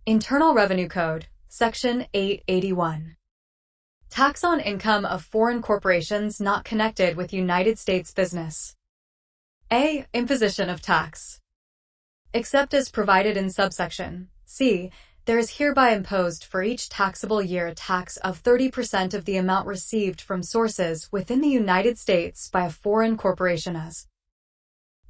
Internal Revenue Code, Section 881. Tax on income of foreign corporations not connected with United States business. A. Imposition of tax. Except as provided in subsection C, there is hereby imposed for each taxable year a tax of 30% of the amount received from sources within the United States by a foreign corporation as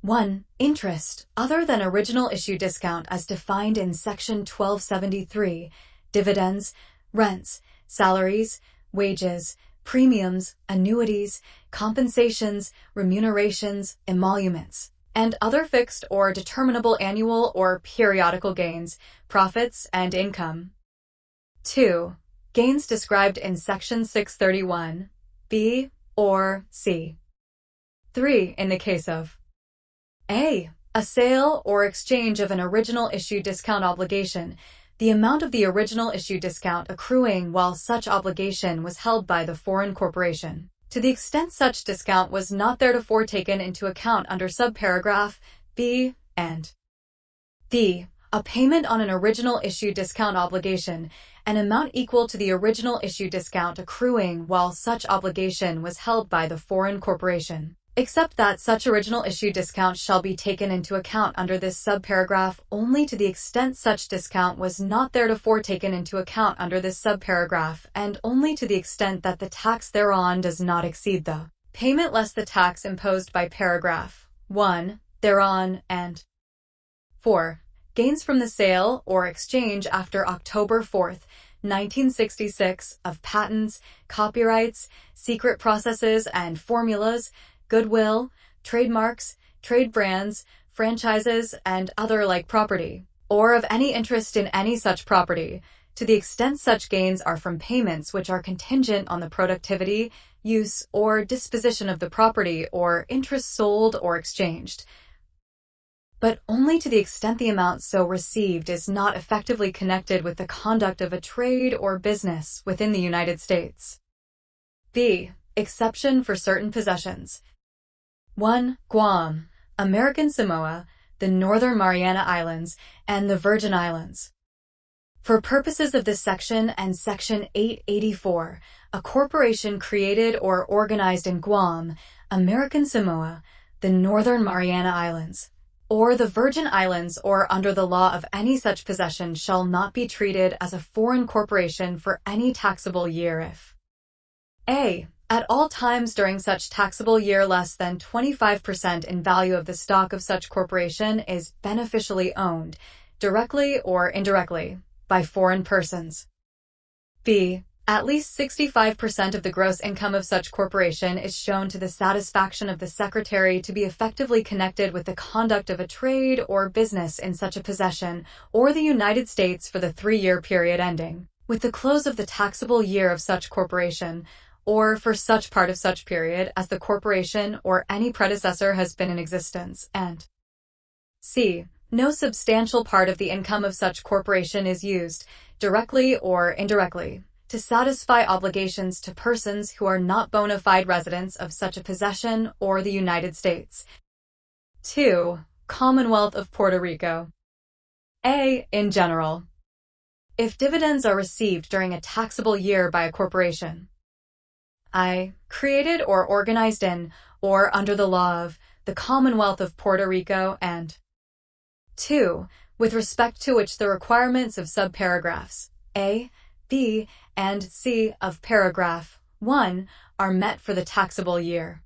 1. Interest, other than original issue discount as defined in Section 1273, dividends, rents, salaries, wages, premiums, annuities, compensations, remunerations, emoluments, and other fixed or determinable annual or periodical gains, profits, and income. 2. Gains described in Section 631, B or C. 3. In the case of A. A sale or exchange of an original issue discount obligation, the amount of the original issue discount accruing while such obligation was held by the foreign corporation, to the extent such discount was not theretofore taken into account under subparagraph B and D. A payment on an original issue discount obligation, an amount equal to the original issue discount accruing while such obligation was held by the foreign corporation, except that such original issue discount shall be taken into account under this subparagraph only to the extent such discount was not theretofore taken into account under this subparagraph, and only to the extent that the tax thereon does not exceed the payment less the tax imposed by paragraph 1 thereon, and 4. Gains from the sale or exchange after October 4th, 1966, of patents, copyrights, secret processes and formulas, goodwill, trademarks, trade brands, franchises, and other like property, or of any interest in any such property, to the extent such gains are from payments which are contingent on the productivity, use, or disposition of the property or interest sold or exchanged, but only to the extent the amount so received is not effectively connected with the conduct of a trade or business within the United States. B. Exception for certain possessions. 1. Guam, American Samoa, the Northern Mariana Islands, and the Virgin Islands. For purposes of this section and Section 884, a corporation created or organized in Guam, American Samoa, the Northern Mariana Islands, or the Virgin Islands, or under the law of any such possession shall not be treated as a foreign corporation for any taxable year if A. At all times during such taxable year less than 25% in value of the stock of such corporation is beneficially owned, directly or indirectly, by foreign persons. B. At least 65% of the gross income of such corporation is shown to the satisfaction of the Secretary to be effectively connected with the conduct of a trade or business in such a possession or the United States for the 3-year period ending with the close of the taxable year of such corporation, or for such part of such period as the corporation or any predecessor has been in existence, and C. No substantial part of the income of such corporation is used, directly or indirectly, to satisfy obligations to persons who are not bona fide residents of such a possession or the United States. 2. Commonwealth of Puerto Rico. A. In general, if dividends are received during a taxable year by a corporation I. Created or organized in, or under the law of, the Commonwealth of Puerto Rico, and 2. With respect to which the requirements of subparagraphs A, B, and C of paragraph 1 are met for the taxable year.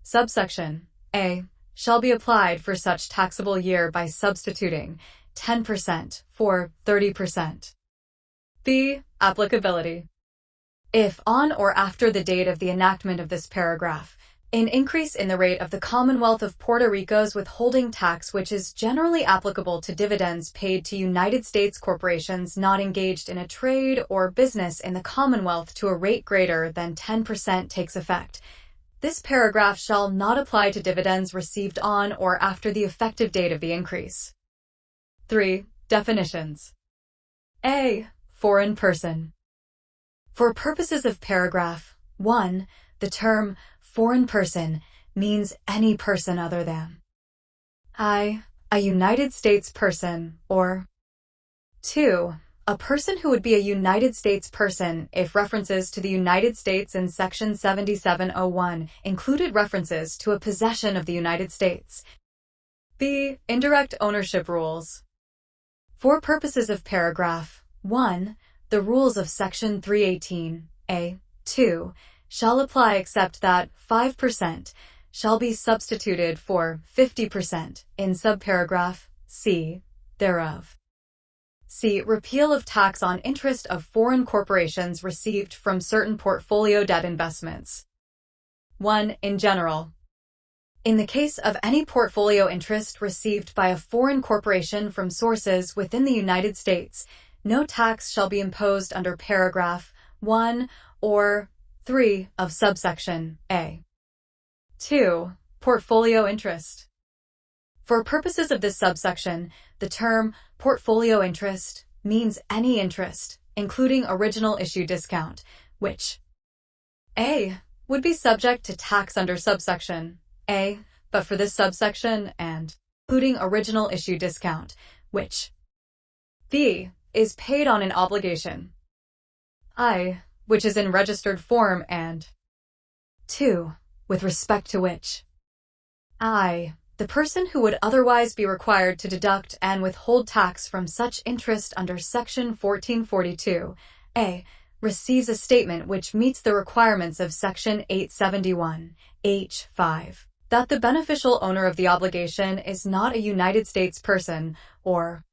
Subsection A shall be applied for such taxable year by substituting 10% for 30%. B. Applicability. If on or after the date of the enactment of this paragraph, an increase in the rate of the Commonwealth of Puerto Rico's withholding tax, which is generally applicable to dividends paid to United States corporations not engaged in a trade or business in the Commonwealth to a rate greater than 10% takes effect, this paragraph shall not apply to dividends received on or after the effective date of the increase. 3. Definitions. A. Foreign person. For purposes of paragraph 1, the term foreign person means any person other than I. A United States person, or 2. A person who would be a United States person if references to the United States in Section 7701 included references to a possession of the United States. B. Indirect ownership rules. For purposes of paragraph 1, the rules of Section 318(a)(2) shall apply except that 5% shall be substituted for 50% in subparagraph C thereof. C. Repeal of tax on interest of foreign corporations received from certain portfolio debt investments. 1. In general. In the case of any portfolio interest received by a foreign corporation from sources within the United States, no tax shall be imposed under paragraph 1 or 3 of subsection A. 2. Portfolio interest. For purposes of this subsection, the term portfolio interest means any interest, including original issue discount, which A. would be subject to tax under subsection A, but for this subsection, and including original issue discount, which B. is paid on an obligation I, which is in registered form, and 2. with respect to which I, the person who would otherwise be required to deduct and withhold tax from such interest under Section 1442, A, receives a statement which meets the requirements of Section 871, H5, that the beneficial owner of the obligation is not a United States person, or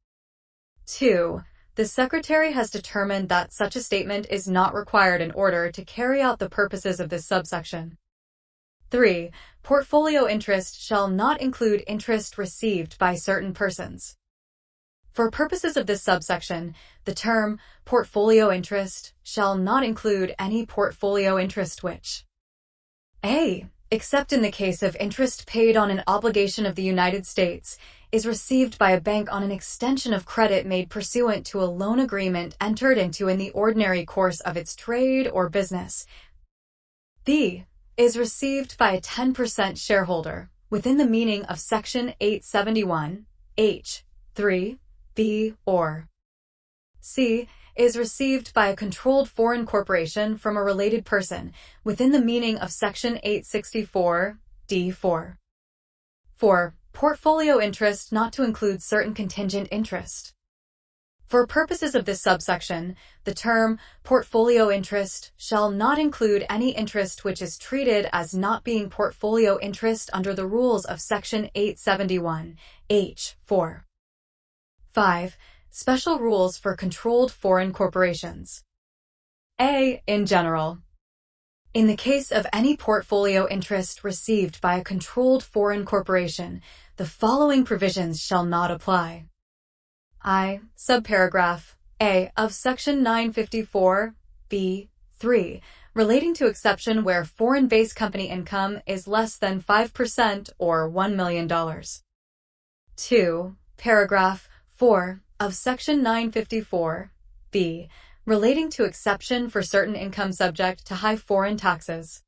2. The Secretary has determined that such a statement is not required in order to carry out the purposes of this subsection. 3. Portfolio interest shall not include interest received by certain persons. For purposes of this subsection, the term portfolio interest shall not include any portfolio interest which A. except in the case of interest paid on an obligation of the United States, is received by a bank on an extension of credit made pursuant to a loan agreement entered into in the ordinary course of its trade or business. B. is received by a 10% shareholder within the meaning of Section 871, H, 3, B, or C. is received by a controlled foreign corporation from a related person within the meaning of Section 864, D4. 4. Portfolio interest not to include certain contingent interest. For purposes of this subsection, the term portfolio interest shall not include any interest which is treated as not being portfolio interest under the rules of Section 871, H4. 5. Special rules for controlled foreign corporations. A. In general. In the case of any portfolio interest received by a controlled foreign corporation, the following provisions shall not apply. I, subparagraph A of Section 954, B3, relating to exception where foreign-based company income is less than 5% or $1 million. 2. Paragraph 4 of Section 954, B, relating to exception for certain income subject to high foreign taxes.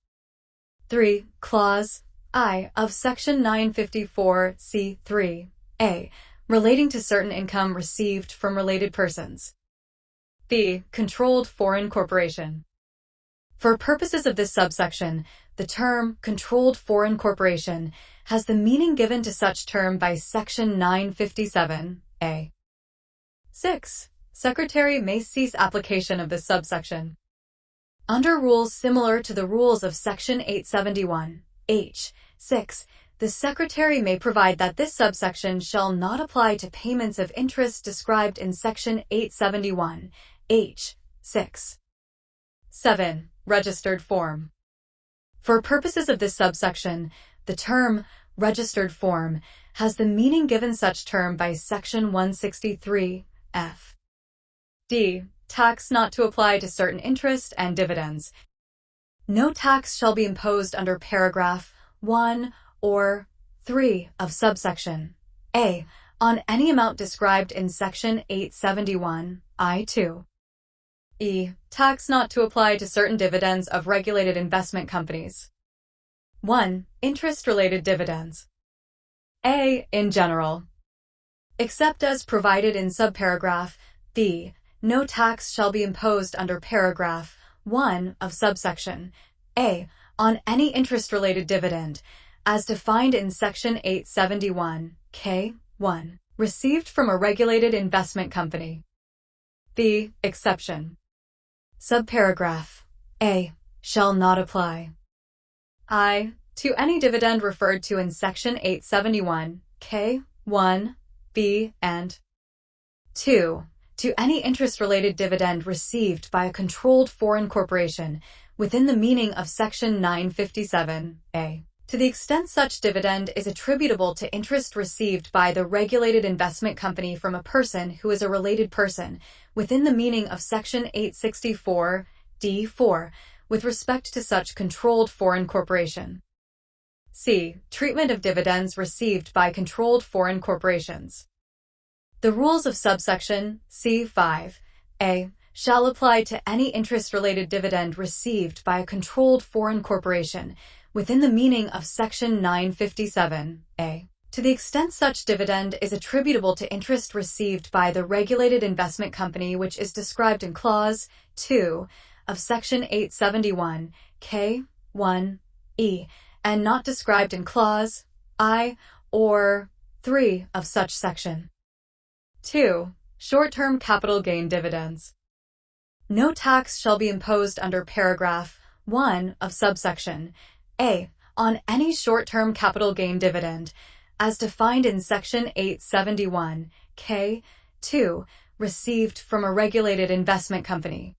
3. Clause I of Section 954, C3, A, relating to certain income received from related persons. B. Controlled foreign corporation. For purposes of this subsection, the term controlled foreign corporation has the meaning given to such term by Section 957, A. 6. Secretary may cease application of this subsection. Under rules similar to the rules of Section 871, H. 6, the Secretary may provide that this subsection shall not apply to payments of interest described in Section 871, H. 6. 7. Registered form. For purposes of this subsection, the term registered form has the meaning given such term by Section 163, F. D. Tax not to apply to certain interest and dividends. No tax shall be imposed under paragraph 1 or 3 of subsection A on any amount described in Section 871, I2. E. Tax not to apply to certain dividends of regulated investment companies. 1. Interest-related dividends. A. In general. Except as provided in subparagraph B. No tax shall be imposed under paragraph 1 of subsection A on any interest-related dividend, as defined in Section 871, K1, received from a regulated investment company. B. Exception. Subparagraph A shall not apply. I. To any dividend referred to in Section 871, K1, B, and 2. To any interest-related dividend received by a controlled foreign corporation within the meaning of Section 957A. To the extent such dividend is attributable to interest received by the regulated investment company from a person who is a related person within the meaning of Section 864D4 with respect to such controlled foreign corporation. C. Treatment of dividends received by controlled foreign corporations. The rules of subsection C5A shall apply to any interest-related dividend received by a controlled foreign corporation within the meaning of Section 957A. To the extent such dividend is attributable to interest received by the regulated investment company which is described in Clause 2 of Section 871, K1E, and not described in Clause I or 3 of such section. 2. Short-term capital gain dividends. No tax shall be imposed under paragraph 1 of subsection A on any short-term capital gain dividend, as defined in Section 871, K2, received from a regulated investment company.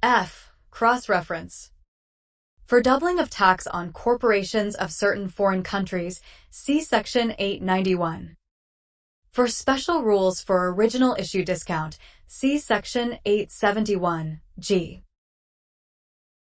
F. Cross-reference. For doubling of tax on corporations of certain foreign countries, see Section 891. For special rules for original issue discount, see Section 871G.